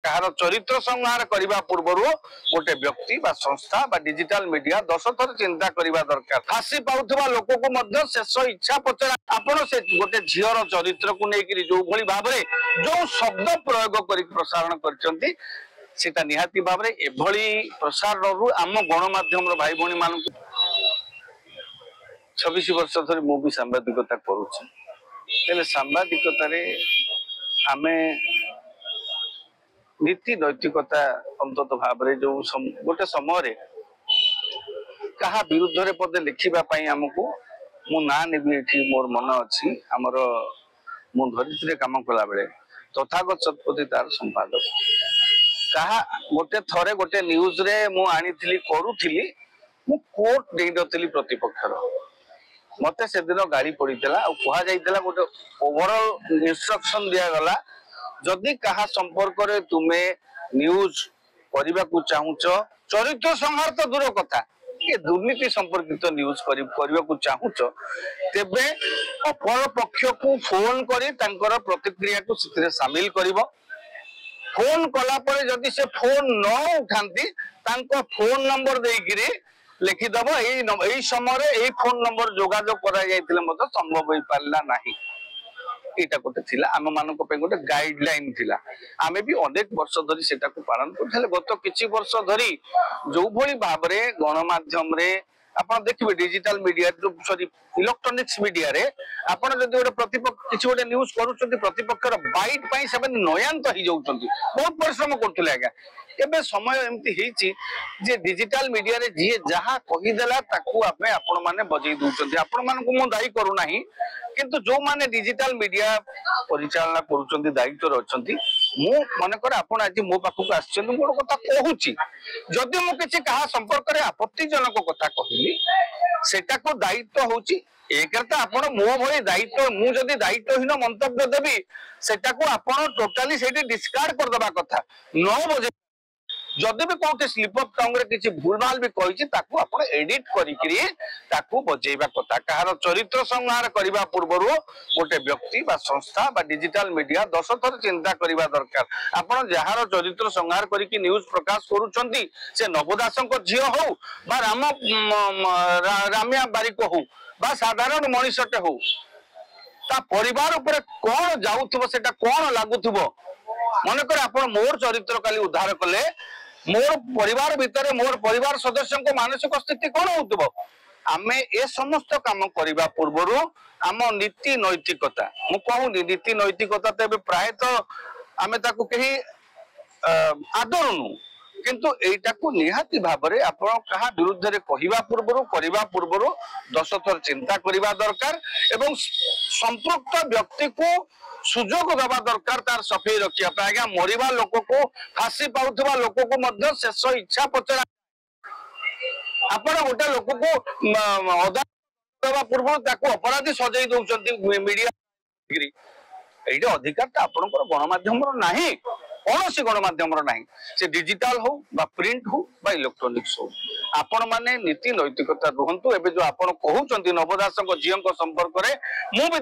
कहार चरित्र संहार करने पूर्व गोटे व्यक्ति बा संस्था बा डिजिटल मीडिया 10 थर चिंता करने दरकार। फांसी पाउथबा लोक को शेष इच्छा पचरा आपण से गोटे झीर चरित्र को लेकर जो भली भाव जो शब्द प्रयोग कर प्रसारण करछंती सेटा निहाती भाव एभली प्रसारण आम गणमाध्यम भाई भौणी मान 26 वर्ष धरी मु भी सांबादिकता करुचे सांबादिकतार आमे नीति नैतिकता अंतत भाव जो गोटे समय कहा विरुद्ध रे पदे लिखिबा पई हमकु मु ना नेबी एठी मोर मन अछि हमर मु धरित्रे काम कला बेले तथागत शतपथी तार संपादक कहा गोटे थरे गोटे न्यूज रे मु आनिथिली करूथिली मु कोर्ट देई दतली प्रतिपक्षर मते से दिन गाड़ी पड़ीला और कहा जाइतला गोटे ओवरऑल इंस्ट्रक्शन दिया गला जदि कहा संपर्क रे तुमे न्यूज करबा को चाहूच चरित्र संहार तो दूर कथा ये दुर्नीति संपर्कित न्यूज करबा को चाहूच तेबे अपर पक्ष को फोन करी तांकर प्रतिक्रिया को सितरे शामिल करिवो फोन कला परे जदि से फोन न उठांती तांको फोन नंबर देइगिरी लिखिदब एई समय एई फोन नंबर जोगाजोग करा जाइतिले मत संभव होई पारला नाही एटा गोटे थिला आम मानक पे गोटे गाइडलाइन थिला आमे भी अनेक वर्ष धरी सेटा को पालन करथले गत किछि वर्ष धरी जो भली भाबरे गणमाध्यम रे आपण देखिबे digital media sorry electronics media रे आपण जदि गोटे प्रतिपक्ष किछि गोटे न्यूज करूछंती प्रतिपक्षर बाइट पई सेबे नयांत ही जाउछंती बहुत परिश्रम करथले आगा एबे समय एमती हेची जे डिजिटल मीडिया रे जे जहा कहि देला ताकू आपे आपण माने बजै दुचंती आपण मान को मु दायी करू नाही किंतु जो माने डिजिटल मीडिया परिचालना करूचंती दायित्व रचंती मु माने करे आपण आज मो पाखु को आछन मोर कथा कहूची जदि मु किछि कहा संपर्क रे आपत्तिजनक कथा कहिली सेटा को दायित्व होची एक आपण मो भली दायित्व मु जदि दायित्वहीन मंतव्य देबी सेटा को आपण टोटली सेठी डिस्कार्ड कर दबा कथा न बजे जदि भी कोटे स्लिप अप टंग रे किछि भूलभाल भी कहिछि ताकू आपण एडिट करिकरी ताकू बजेइबा कथा कहार चरित्र संहार करबा पूर्व गोटे व्यक्ति बा संस्था बा डिजिटल मीडिया 10 थर चिंता करबा दरकार आपण जहार चरित्र संहार करिकि न्यूज प्रकाश करूछंती से नवदासंक झियो हो बा रामिया बारिक हो बा साधारण मनुष्यटे हो ता परिवार ऊपर कोन जाउथबो सेटा कोन लागुथबो मन कर आपण मोर चरित्र काली उद्धार कले मोर परिवार भितर मोर परिवार सदस्यों को मानसिक स्थिति कौन होतबो आमे ए समस्त काम करिबा पूर्वरु आम नीति नैतिकता मु कहूनी नीति नैतिकता तबे प्राय तो आमे ताकू कही आदरनु किंतु एटा को निहाती भाबरे आपण कहा विरुद्ध रे कहिबा पूर्वरु करिबा पूर्वरु 10 थर चिंता करिबा दरकार एवं संपृक्त व्यक्ति को सुजोग दबा दरकार तार सफेई रखिया आज्ञा मरिबा लोक को फांसी पाउथबा लोक को शेष इच्छा पचरा आपण गोटे लोक को अदालत पूर्व ताको अपराधी सजई दउचंती मीडिया एटा अधिकार आपनकर गणमाध्यम नाही कौन सी गणमाध्यम नाही से डिजिटल हो बा प्रिंट हो बा इलेक्ट्रॉनिक्स हो आपण माने नीति नैतिकता रुहंतु एबे जो आपण कहउचंती नवदासक जियंक संपर्क रे मु भी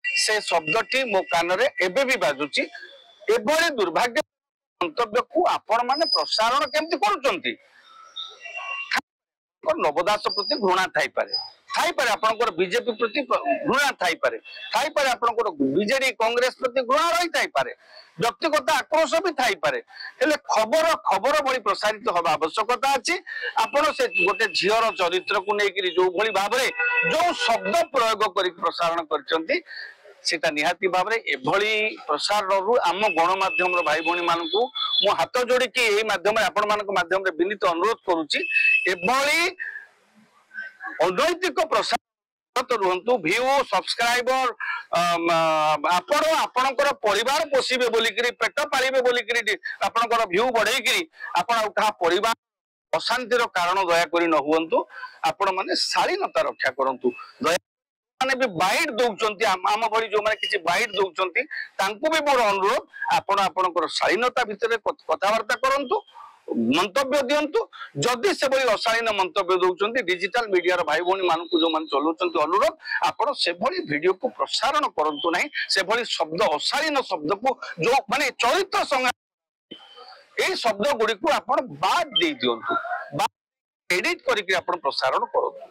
से शब्दटी मो कान रे एबे भी बाजुची एबोले दुर्भाग्य मंतव्य को आपण माने प्रसारण केमति करूचंती नवदास प्रति घृणा थाई पारे आपनकर बीजेपी प्रति घृणा थाई पारे आपनकर बीजेडी कांग्रेस प्रति घृणा रही थाई पारे व्यक्तिगत आक्रोश भी थाई पारे हेले खबर भली प्रसारित होबा आवश्यकता अछि आपण से गोटे झियर चरित्र को नेकिरी जो भली भाबरे जो शब्द प्रयोग करी प्रसारण करचंती सेटा निहाती भाबरे एभली प्रसारण आम गणमाध्यम भाई भौणी मानकू मु हाथ जोड़ी कि एही माध्यम रे आपण मानक माध्यम रे विनीत अनुरोध करूची एभली अनैतिक प्रसारण रुहंतु व्यू सब्सक्राइबर आपण आपनकर परिवार पोषिबे बोलिकरी पेट पालिबे बोलिकरी आपनकर व्यू बढ़ेकरी आपण उठा परिवार अशांतिर कारण दया करी न हुवंतु आपण माने शालीनता रक्षा करंतु दया माने भी बाइट दउचंती आम भली जो माने किछि बाइट दउचंती तांको भी मोर अनुरोध आपण आपनकर शालीनता भितरे कथावार्ता करंतु मंतव्य दियंतु जदि से भली अशालीन मंतव्य दउचंती डिजिटल मीडिया रो भाई भौणी मानकु जो मान चलउचंती अनुरोध आपण से भली वीडियो को प्रसारण करंतु नाही से भली शब्द अशालीन शब्द को जो माने चरित्र संहार एई शब्द गुडी को आपण बाद दे दियंतु बा एडिट करके आपण प्रसारण करंतु